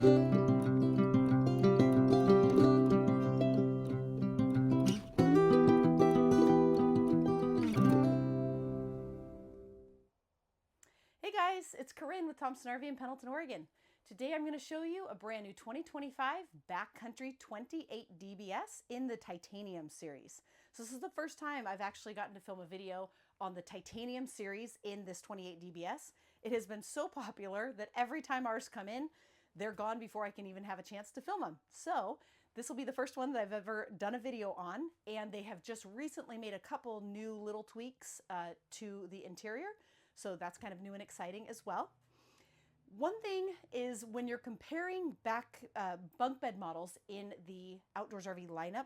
Hey guys, it's Corinne with Thompson RV in Pendleton, Oregon. Today I'm going to show you a brand new 2025 Backcountry 28 DBS in the Titanium series. So this is the first time I've actually gotten to film a video on the Titanium series in this 28 DBS. It has been so popular that every time ours come in, they're gone before I can even have a chance to film them. So this will be the first one that I've ever done a video on, and they have just recently made a couple new little tweaks to the interior. So that's kind of new and exciting as well. One thing is when you're comparing bunk bed models in the Outdoors RV lineup,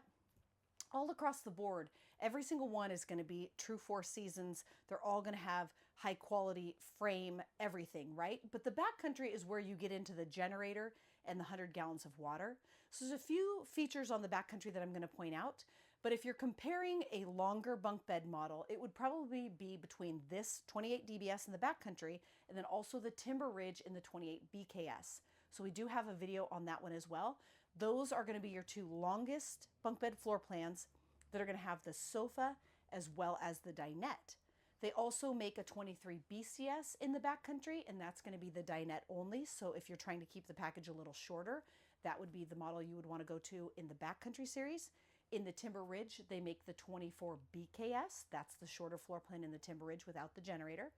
all across the board, every single one is going to be true 4 seasons. They're all going to have high quality frame, everything, right? But the backcountry is where you get into the generator and the 100 gallons of water. So there's a few features on the backcountry that I'm going to point out. But if you're comparing a longer bunk bed model, it would probably be between this 28 DBS in the backcountry and then also the Timber Ridge in the 28 BKS. So we do have a video on that one as well. Those are going to be your two longest bunk bed floor plans that are going to have the sofa as well as the dinette. They also make a 23 BCS in the backcountry, and that's going to be the dinette only. So if you're trying to keep the package a little shorter, that would be the model you would want to go to in the backcountry series. In the Timber Ridge, they make the 24 BKS. That's the shorter floor plan in the Timber Ridge without the generator.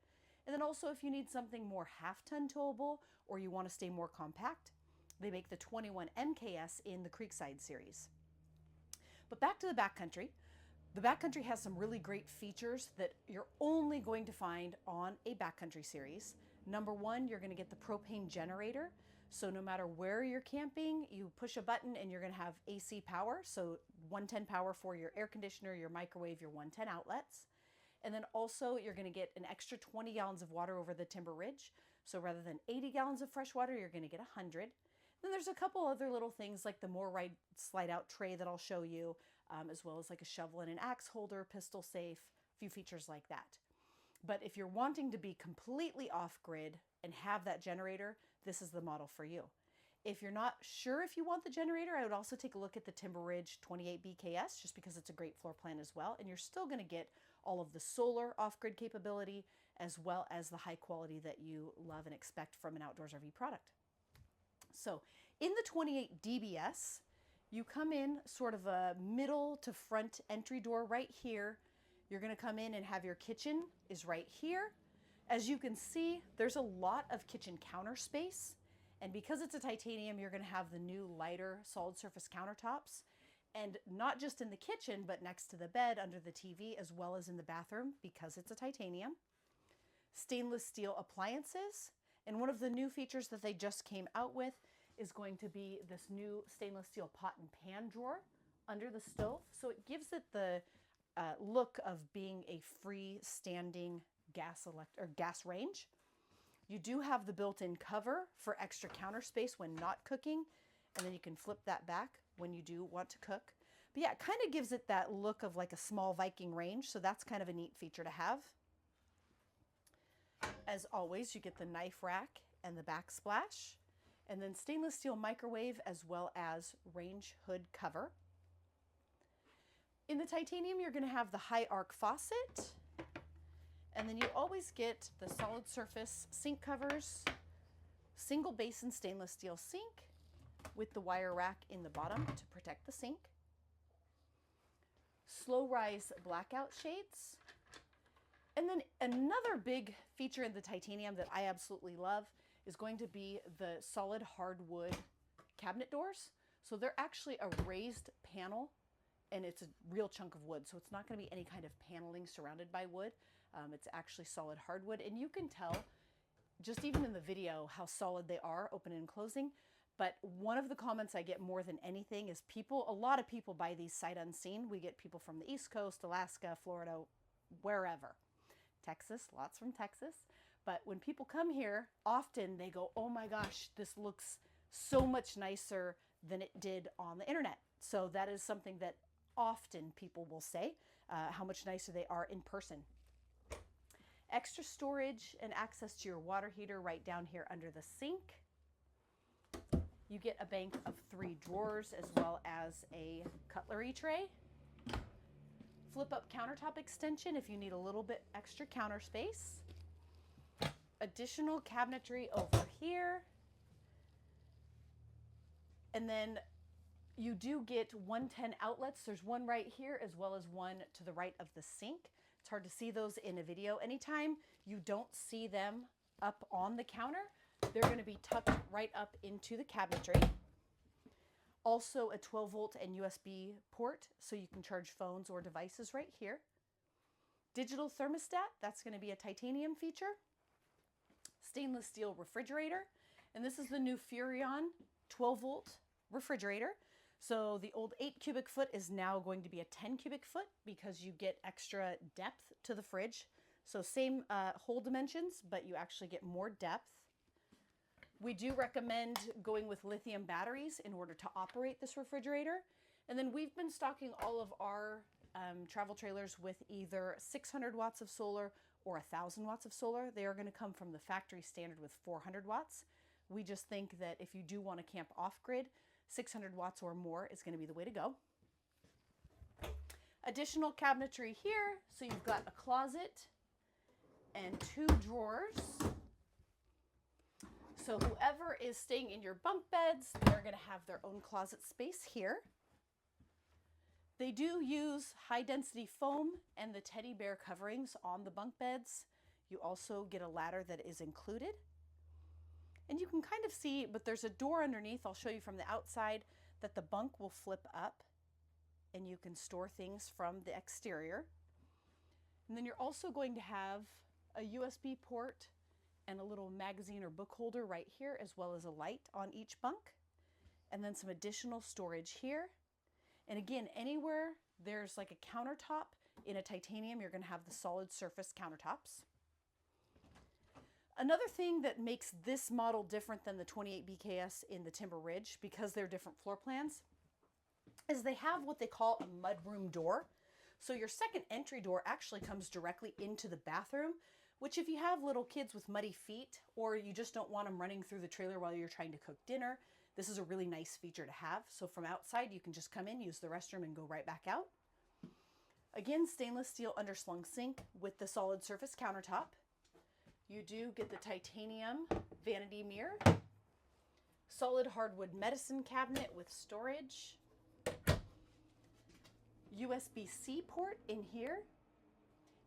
And then also if you need something more half-ton towable or you want to stay more compact, they make the 21 MKS in the Creekside series. But back to the backcountry. The backcountry has some really great features that you're only going to find on a backcountry series. Number one, you're going to get the propane generator. So no matter where you're camping, you push a button and you're going to have AC power. So 110 power for your air conditioner, your microwave, your 110 outlets. And then also you're going to get an extra 20 gallons of water over the Timber Ridge. So rather than 80 gallons of fresh water, you're going to get 100. Then there's a couple other little things like the More Ride slide out tray that I'll show you, as well as like a shovel and an axe holder, pistol safe, a few features like that. But if you're wanting to be completely off grid and have that generator, this is the model for you. If you're not sure if you want the generator, I would also take a look at the Timber Ridge 28 BKS just because it's a great floor plan as well. And you're still going to get all of the solar off-grid capability as well as the high quality that you love and expect from an Outdoors RV product. So in the 28 DBS, you come in sort of a middle to front entry door right here. You're going to come in and have your kitchen is right here. As you can see, there's a lot of kitchen counter space. And because it's a titanium, you're going to have the new lighter solid surface countertops. And not just in the kitchen, but next to the bed, under the TV, as well as in the bathroom because it's a titanium. Stainless steel appliances. And one of the new features that they just came out with is going to be this new stainless steel pot and pan drawer under the stove. So it gives it the look of being a freestanding gas range. You do have the built-in cover for extra counter space when not cooking, and then you can flip that back when you do want to cook. But yeah, it kind of gives it that look of like a small Viking range, so that's kind of a neat feature to have. As always, you get the knife rack and the backsplash, and then stainless steel microwave as well as range hood cover. In the titanium, you're going to have the high arc faucet, and then you always get the solid surface sink covers, single basin stainless steel sink with the wire rack in the bottom to protect the sink. Slow rise blackout shades. And then another big feature in the titanium that I absolutely love is going to be the solid hardwood cabinet doors. So they're actually a raised panel and it's a real chunk of wood. So it's not going to be any kind of paneling surrounded by wood. It's actually solid hardwood, and you can tell just even in the video how solid they are, open and closing. But one of the comments I get more than anything is a lot of people buy these sight unseen. We get people from the East Coast, Alaska, Florida, wherever. Texas, lots from Texas. But when people come here, often they go, oh my gosh, this looks so much nicer than it did on the internet. So that is something that often people will say, how much nicer they are in person. Extra storage and access to your water heater right down here under the sink. You get a bank of 3 drawers as well as a cutlery tray. Flip up countertop extension if you need a little bit extra counter space. Additional cabinetry over here. And then you do get 110 outlets. There's one right here as well as one to the right of the sink. It's hard to see those in a video. Anytime you don't see them up on the counter, they're going to be tucked right up into the cabinetry. Also a 12-volt and USB port, so you can charge phones or devices right here. Digital thermostat, that's going to be a titanium feature. Stainless steel refrigerator, and this is the new Furrion 12-volt refrigerator. So the old 8 cubic foot is now going to be a 10 cubic foot because you get extra depth to the fridge. So same hole dimensions, but you actually get more depth. We do recommend going with lithium batteries in order to operate this refrigerator. And then we've been stocking all of our travel trailers with either 600 watts of solar or 1,000 watts of solar. They are going to come from the factory standard with 400 watts. We just think that if you do want to camp off-grid, 600 watts or more is going to be the way to go. Additional cabinetry here. So you've got a closet and 2 drawers. So whoever is staying in your bunk beds, they're going to have their own closet space here. They do use high density foam and the teddy bear coverings on the bunk beds. You also get a ladder that is included. And you can kind of see, but there's a door underneath, I'll show you from the outside, that the bunk will flip up and you can store things from the exterior. And then you're also going to have a USB port and a little magazine or book holder right here, as well as a light on each bunk. And then some additional storage here. And again, anywhere there's like a countertop in a titanium, you're going to have the solid surface countertops. Another thing that makes this model different than the 28 BKS in the Timber Ridge, because they're different floor plans, is they have what they call a mudroom door. So your second entry door actually comes directly into the bathroom, which if you have little kids with muddy feet, or you just don't want them running through the trailer while you're trying to cook dinner, this is a really nice feature to have. So from outside, you can just come in, use the restroom, and go right back out. Again, stainless steel underslung sink with the solid surface countertop. You do get the titanium vanity mirror, solid hardwood medicine cabinet with storage, USB-C port in here,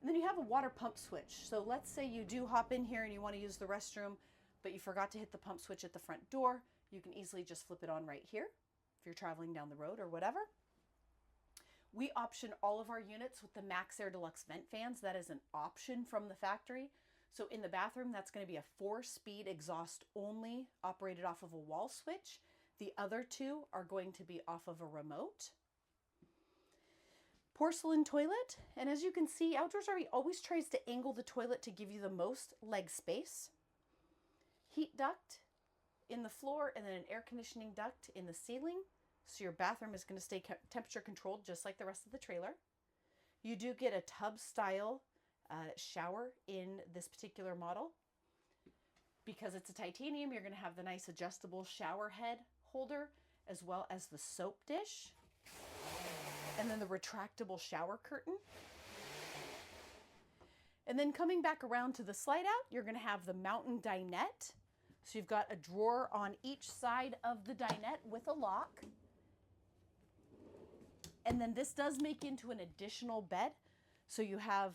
and then you have a water pump switch. So let's say you do hop in here and you want to use the restroom, but you forgot to hit the pump switch at the front door. You can easily just flip it on right here if you're traveling down the road or whatever. We option all of our units with the Max Air Deluxe vent fans. That is an option from the factory. So in the bathroom, that's going to be a 4-speed exhaust only, operated off of a wall switch. The other 2 are going to be off of a remote. Porcelain toilet, and as you can see, Outdoors RV always tries to angle the toilet to give you the most leg space. Heat duct in the floor, and then an air conditioning duct in the ceiling. So your bathroom is going to stay temperature controlled just like the rest of the trailer. You do get a tub style shower in this particular model. Because it's a titanium, you're going to have the nice adjustable shower head holder, as well as the soap dish. And then the retractable shower curtain. And then coming back around to the slide out, you're going to have the mountain dinette. So you've got a drawer on each side of the dinette with a lock. And then this does make into an additional bed. So you have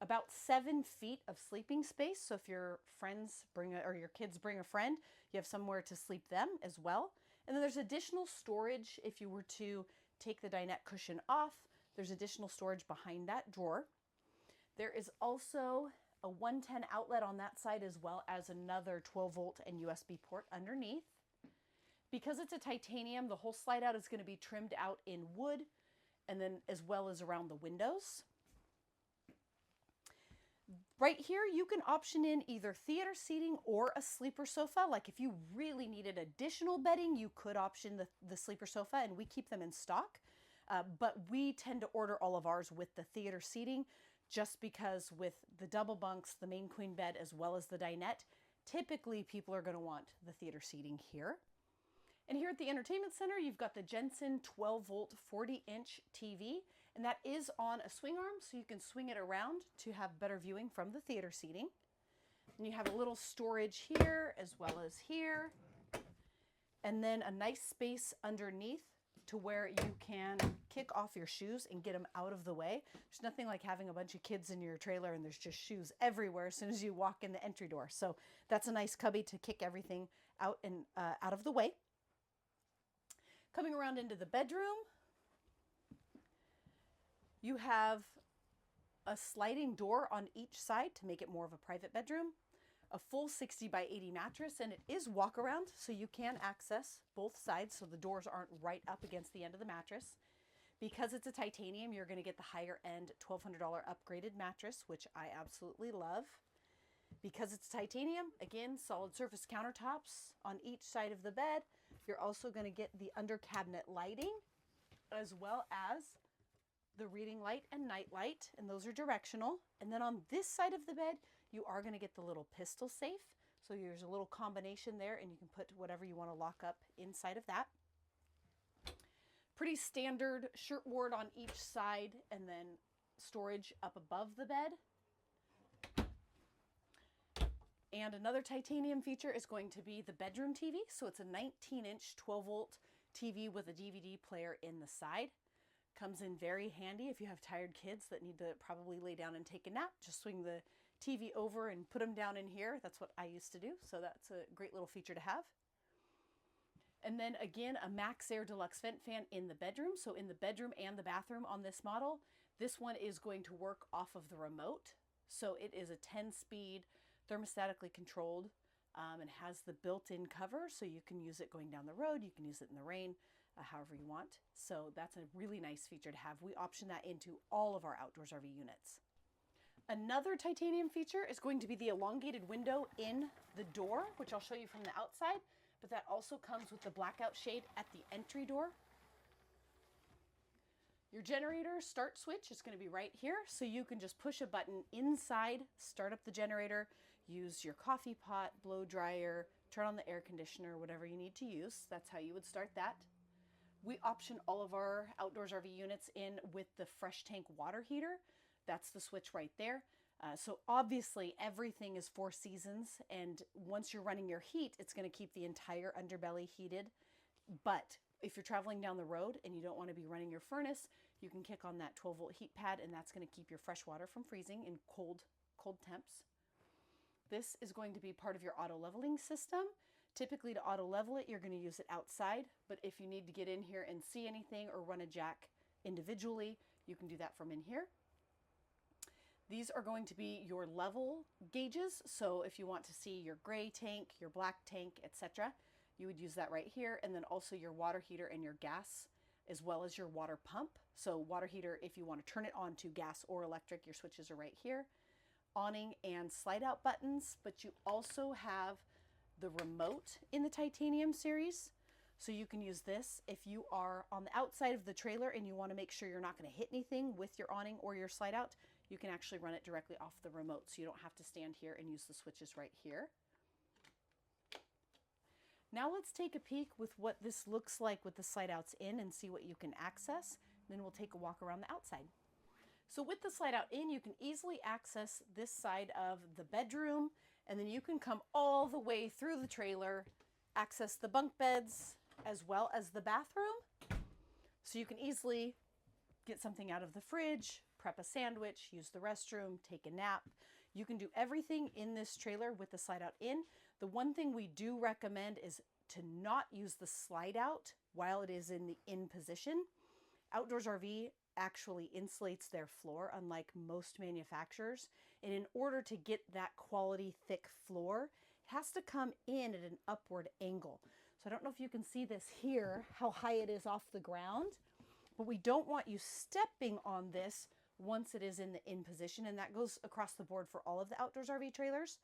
about 7 feet of sleeping space. So if your friends bring or your kids bring a friend, you have somewhere to sleep them as well. And then there's additional storage if you were to take the dinette cushion off. There's additional storage behind that drawer. There is also a 110 outlet on that side, as well as another 12-volt and USB port underneath. Because it's a titanium, the whole slide out is going to be trimmed out in wood, and then as well as around the windows. Right here, you can option in either theater seating or a sleeper sofa. Like if you really needed additional bedding, you could option the sleeper sofa, and we keep them in stock. But we tend to order all of ours with the theater seating, just because with the double bunks, the main queen bed, as well as the dinette, typically people are going to want the theater seating here. And here at the entertainment center, you've got the Jensen 12-volt 40-inch TV, and that is on a swing arm, so you can swing it around to have better viewing from the theater seating. And you have a little storage here as well as here, and then a nice space underneath to where you can kick off your shoes and get them out of the way. There's nothing like having a bunch of kids in your trailer and there's just shoes everywhere as soon as you walk in the entry door. So that's a nice cubby to kick everything out and out of the way. Coming around into the bedroom, you have a sliding door on each side to make it more of a private bedroom, a full 60 by 80 mattress, and it is walk around, so you can access both sides so the doors aren't right up against the end of the mattress. Because it's a titanium, you're going to get the higher end $1,200 upgraded mattress, which I absolutely love. Because it's titanium, again, solid surface countertops on each side of the bed. You're also going to get the under cabinet lighting as well as the reading light and night light, and those are directional. And then on this side of the bed, you are going to get the little pistol safe. So there's a little combination there, and you can put whatever you want to lock up inside of that. Pretty standard shirtboard on each side, and then storage up above the bed. And another titanium feature is going to be the bedroom TV. So it's a 19-inch 12-volt TV with a DVD player in the side. Comes in very handy if you have tired kids that need to probably lay down and take a nap. Just swing the TV over and put them down in here. That's what I used to do. So that's a great little feature to have. And then again, a Max Air Deluxe vent fan in the bedroom. So in the bedroom and the bathroom on this model, this one is going to work off of the remote. So it is a 10-speed, thermostatically controlled, and has the built-in cover. So you can use it going down the road. You can use it in the rain, however you want. So that's a really nice feature to have. We option that into all of our outdoors RV units. Another titanium feature is going to be the elongated window in the door, which I'll show you from the outside, but that also comes with the blackout shade at the entry door. Your generator start switch is going to be right here, so you can just push a button inside, start up the generator, use your coffee pot, blow dryer, turn on the air conditioner, whatever you need to use. That's how you would start that. We option all of our outdoors RV units in with the fresh tank water heater. That's the switch right there. So obviously everything is 4 seasons, and once you're running your heat, it's going to keep the entire underbelly heated. But if you're traveling down the road and you don't want to be running your furnace, you can kick on that 12-volt heat pad, and that's going to keep your fresh water from freezing in cold temps. This is going to be part of your auto leveling system. Typically to auto level it, you're going to use it outside, but if you need to get in here and see anything or run a jack individually, you can do that from in here. These are going to be your level gauges. So if you want to see your gray tank, your black tank, etc., you would use that right here. And then also your water heater and your gas, as well as your water pump. So water heater, if you want to turn it on to gas or electric, your switches are right here. Awning and slide out buttons, but you also have the remote in the titanium series. So you can use this if you are on the outside of the trailer and you want to make sure you're not going to hit anything with your awning or your slide out. You can actually run it directly off the remote, so you don't have to stand here and use the switches right here. Now let's take a peek with what this looks like with the slide outs in and see what you can access. Then we'll take a walk around the outside. So with the slide out in, you can easily access this side of the bedroom, and then you can come all the way through the trailer, access the bunk beds as well as the bathroom. So you can easily get something out of the fridge, prep a sandwich, use the restroom, take a nap. You can do everything in this trailer with the slide out in. The one thing we do recommend is to not use the slide out while it is in the in position. Outdoors RV actually insulates their floor, unlike most manufacturers. And in order to get that quality thick floor, it has to come in at an upward angle. So I don't know if you can see this here, how high it is off the ground, but we don't want you stepping on this once it is in the in position, and that goes across the board for all of the outdoors RV trailers.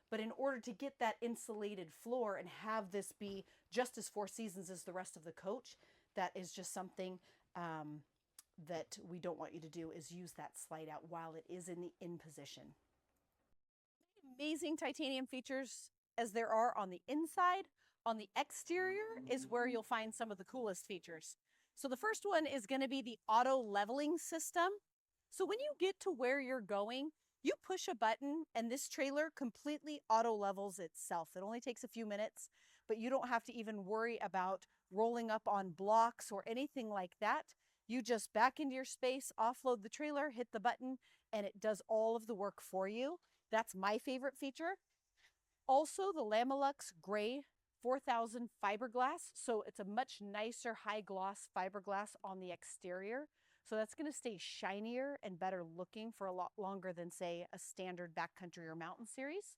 But in order to get that insulated floor and have this be just as 4 seasons as the rest of the coach, that is just something that we don't want you to do, is use that slide out while it is in the in position. Amazing titanium features as there are on the inside, On the exterior is where you'll find some of the coolest features. So the first one is going to be the auto leveling system. So when you get to where you're going, you push a button and this trailer completely auto levels itself. It only takes a few minutes, but you don't have to even worry about rolling up on blocks or anything like that. You just back into your space, offload the trailer, hit the button, and it does all of the work for you. That's my favorite feature. Also, the Lamelux Gray 4000 fiberglass. So it's a much nicer high gloss fiberglass on the exterior. So that's going to stay shinier and better looking for a lot longer than, say, a standard backcountry or mountain series.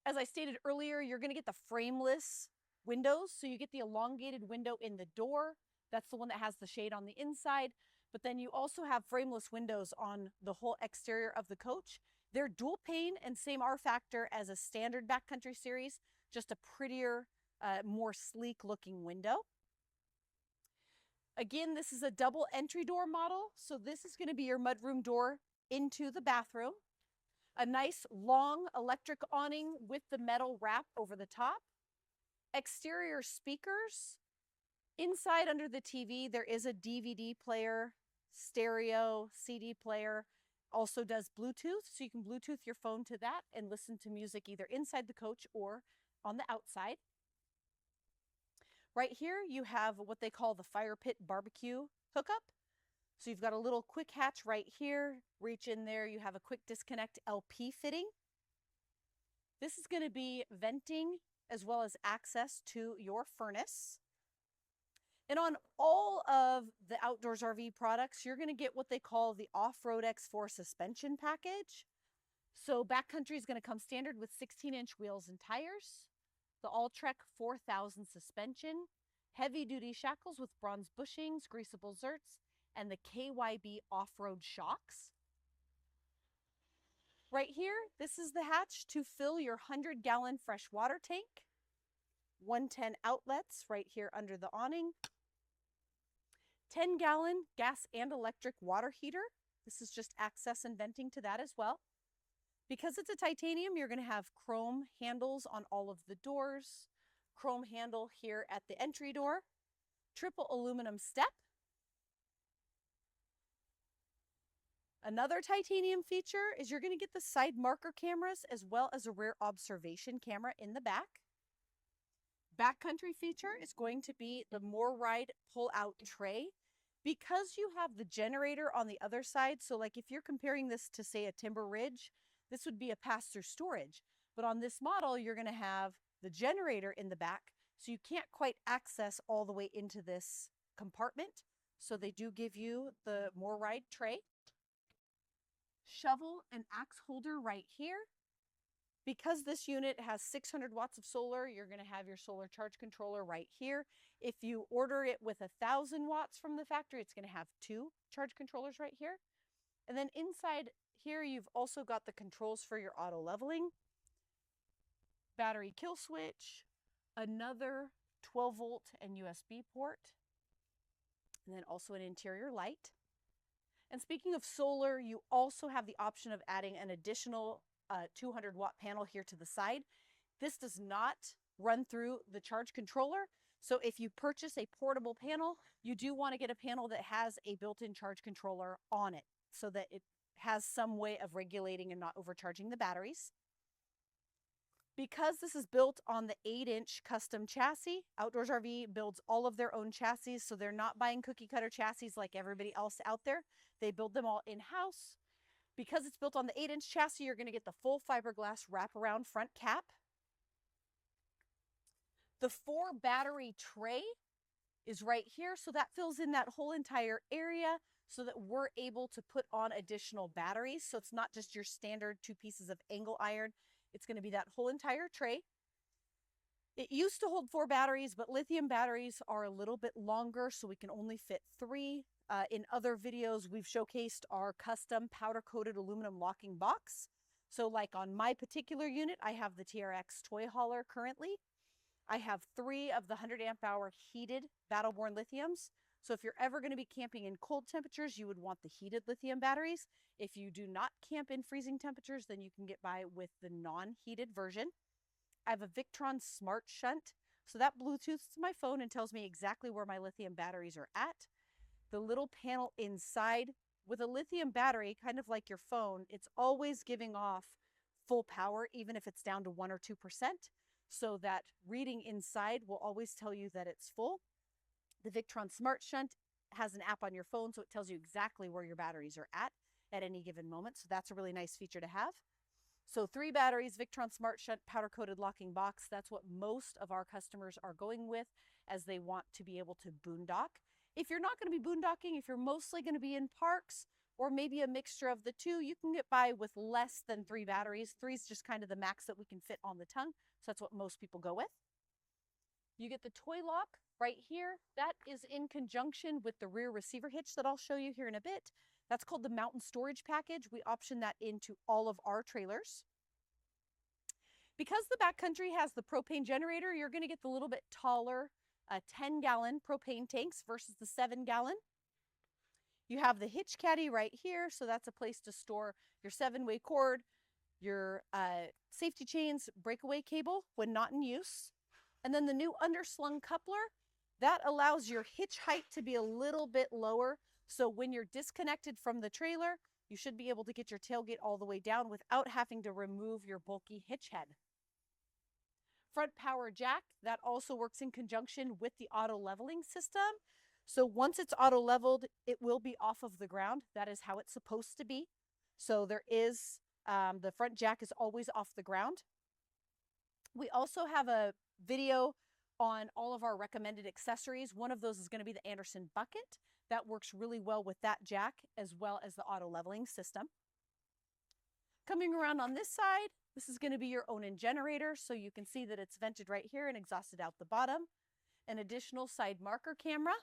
As I stated earlier, you're going to get the frameless windows. So you get the elongated window in the door. That's the one that has the shade on the inside. But then you also have frameless windows on the whole exterior of the coach. They're dual pane and same R factor as a standard backcountry series, just a prettier, more sleek looking window. Again, this is a double entry door model. So this is going to be your mudroom door into the bathroom. A nice long electric awning with the metal wrap over the top. Exterior speakers. Inside under the TV, there is a DVD player, stereo, CD player. Also does Bluetooth, so you can Bluetooth your phone to that and listen to music either inside the coach or on the outside. Right here, you have what they call the fire pit barbecue hookup. So you've got a little quick hatch right here. Reach in there, you have a quick disconnect LP fitting. This is going to be venting as well as access to your furnace. And on all of the Outdoors RV products, you're going to get what they call the Off-Road X4 suspension package. So backcountry is going to come standard with 16-inch wheels and tires, the All-Trek 4000 suspension, heavy-duty shackles with bronze bushings, greasable zerts, and the KYB off-road shocks. Right here, this is the hatch to fill your 100-gallon fresh water tank. 110 outlets right here under the awning. 10-gallon gas and electric water heater. This is just access and venting to that as well. Because it's a titanium, you're going to have chrome handles on all of the doors, chrome handle here at the entry door, triple aluminum step. Another titanium feature is you're going to get the side marker cameras as well as a rear observation camera in the back. Backcountry feature is going to be the MoreRide pull-out tray. Because you have the generator on the other side, so like if you're comparing this to, say, a Timber Ridge, this would be a pass-through storage. But on this model, you're going to have the generator in the back, so you can't quite access all the way into this compartment. So they do give you the MoreRide tray. Shovel and axe holder right here. Because this unit has 600 watts of solar, you're going to have your solar charge controller right here. If you order it with 1,000 watts from the factory, it's going to have 2 charge controllers right here. And then inside here, you've also got the controls for your auto leveling, battery kill switch, another 12 volt and USB port, and then also an interior light. And speaking of solar, you also have the option of adding an additional 200 watt panel here to the side. This does not run through the charge controller. So if you purchase a portable panel, you do want to get a panel that has a built-in charge controller on it so that it has some way of regulating and not overcharging the batteries. Because this is built on the 8-inch custom chassis, Outdoors RV builds all of their own chassis, so they're not buying cookie cutter chassis like everybody else out there. They build them all in-house. Because it's built on the 8-inch chassis, you're going to get the full fiberglass wraparound front cap. The 4 battery tray is right here, so that fills in that whole entire area so that we're able to put on additional batteries. So it's not just your standard 2 pieces of angle iron. It's going to be that whole entire tray. It used to hold 4 batteries, but lithium batteries are a little bit longer, so we can only fit 3. In other videos, we've showcased our custom powder-coated aluminum locking box. So like on my particular unit, I have the TRX toy hauler currently. I have 3 of the 100 amp hour heated Battleborn lithiums. So if you're ever going to be camping in cold temperatures, you would want the heated lithium batteries. If you do not camp in freezing temperatures, then you can get by with the non-heated version. I have a Victron Smart Shunt. So that Bluetooths to my phone and tells me exactly where my lithium batteries are at. The little panel inside, with a lithium battery, kind of like your phone, it's always giving off full power, even if it's down to 1 or 2%. So that reading inside will always tell you that it's full. The Victron Smart Shunt has an app on your phone, so it tells you exactly where your batteries are at any given moment. So that's a really nice feature to have. So 3 batteries, Victron Smart Shunt, powder-coated locking box. That's what most of our customers are going with as they want to be able to boondock. If you're not going to be boondocking, if you're mostly going to be in parks or maybe a mixture of the two, you can get by with less than 3 batteries. 3 is just kind of the max that we can fit on the tongue. So that's what most people go with. You get the toy lock right here. That is in conjunction with the rear receiver hitch that I'll show you here in a bit. That's called the mountain storage package. We option that into all of our trailers. Because the backcountry has the propane generator, you're going to get the little bit taller 10-gallon propane tanks versus the 7-gallon. You have the hitch caddy right here, so that's a place to store your 7-way cord, your safety chains, breakaway cable when not in use. And then the new underslung coupler, that allows your hitch height to be a little bit lower. So when you're disconnected from the trailer, you should be able to get your tailgate all the way down without having to remove your bulky hitch head. Front power jack, that also works in conjunction with the auto leveling system. So once it's auto leveled, it will be off of the ground. That is how it's supposed to be. So there is, the front jack is always off the ground. We also have a video on all of our recommended accessories. One of those is going to be the Anderson bucket. That works really well with that jack as well as the auto leveling system. Coming around on this side, this is going to be your Onan generator. So you can see that it's vented right here and exhausted out the bottom. An additional side marker camera.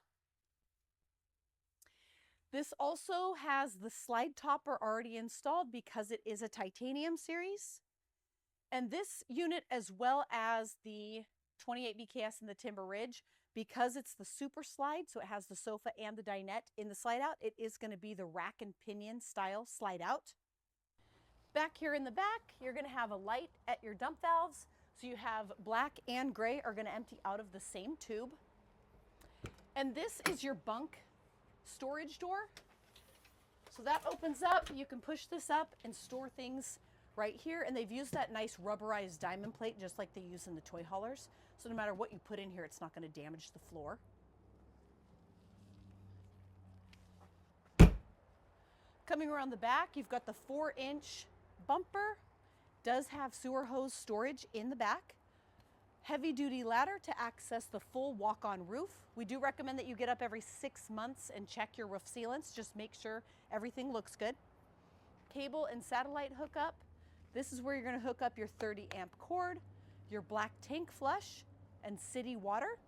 This also has the slide topper already installed because it is a titanium series. And this unit, as well as the 28 BKS and the Timber Ridge, because it's the super slide, so it has the sofa and the dinette in the slide out, it is going to be the rack and pinion style slide out. Back here in the back, you're going to have a light at your dump valves. So you have black and gray are going to empty out of the same tube. And this is your bunk storage door. So that opens up, you can push this up and store things right here. And they've used that nice rubberized diamond plate just like they use in the toy haulers. So no matter what you put in here, it's not going to damage the floor. Coming around the back, you've got the 4-inch bumper. Does have sewer hose storage in the back. Heavy duty ladder to access the full walk-on roof. We do recommend that you get up every 6 months and check your roof sealants. Just make sure everything looks good. Cable and satellite hookup. This is where you're going to hook up your 30 amp cord, your black tank flush, and city water.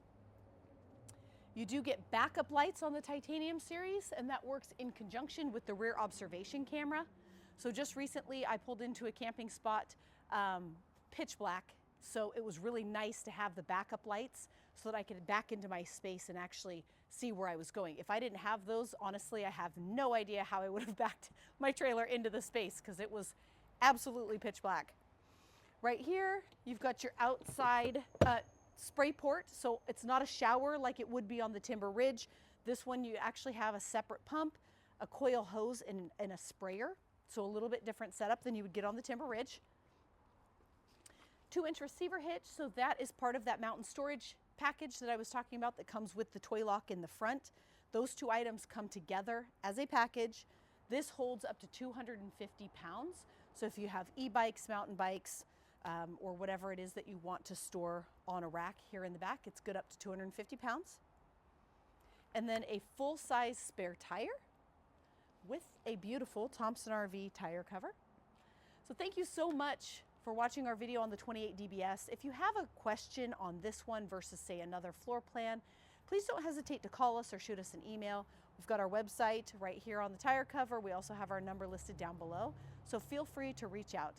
You do get backup lights on the titanium series, and that works in conjunction with the rear observation camera. So just recently I pulled into a camping spot, pitch black. So it was really nice to have the backup lights so that I could back into my space and actually see where I was going. If I didn't have those, honestly, I have no idea how I would have backed my trailer into the space because it was absolutely pitch black. Right here, you've got your outside spray port. So it's not a shower like it would be on the Timber Ridge. This one, you actually have a separate pump, a coil hose, and a sprayer. So a little bit different setup than you would get on the Timber Ridge. 2-inch receiver hitch, so that is part of that mountain storage package that I was talking about that comes with the toy lock in the front. Those two items come together as a package. This holds up to 250 pounds. So if you have e-bikes, mountain bikes, or whatever it is that you want to store on a rack here in the back, it's good up to 250 pounds. And then a full-size spare tire with a beautiful Thompson RV tire cover. So thank you so much for watching our video on the 28 DBS. If you have a question on this one versus say another floor plan, please don't hesitate to call us or shoot us an email. We've got our website right here on the tire cover. We also have our number listed down below. So feel free to reach out.